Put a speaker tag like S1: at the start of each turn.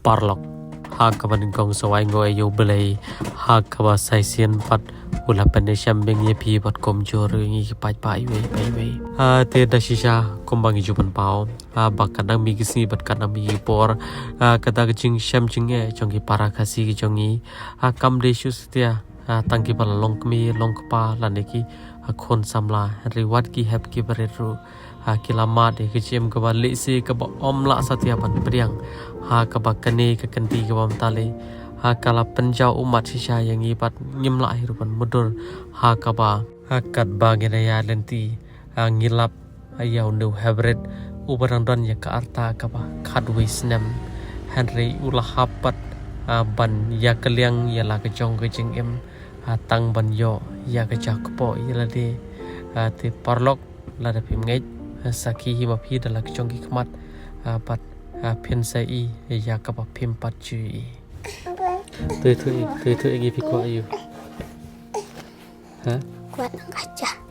S1: parlok hakaban gong sawai ngoi yo belai hakaba saisian pat ula penesiam beng ye pi pat komjor ngi pai pai we te da shisha kombang jupan pau bakadang mi gisi bat kadang mi por kata jing sham jinge jongi para kasi jongi kam de sustia tangki pala long kmi long kpa laneki khon samla riwat ki hep ki bereru kilama de kecem ke balik si ke omla satia pan priang ke bakane ke kenti ke bam tali kala penjau umat sisa yang ibat nyimla hirupan mudur ke ba kat bagene ya lenti ngilap ayau nu heprit ubarang don ya ke arta ke ba kadwi snem henry ulah hapat ban ya keliang ya la ke jong ke jingim tang ban yo ya ke kpoh ya de te parlok la de pim ngai saki himapi dalam kecongki kemat pat pensai ya kapa pim pat cui tu igi pikwa ayu
S2: Kuat kaca.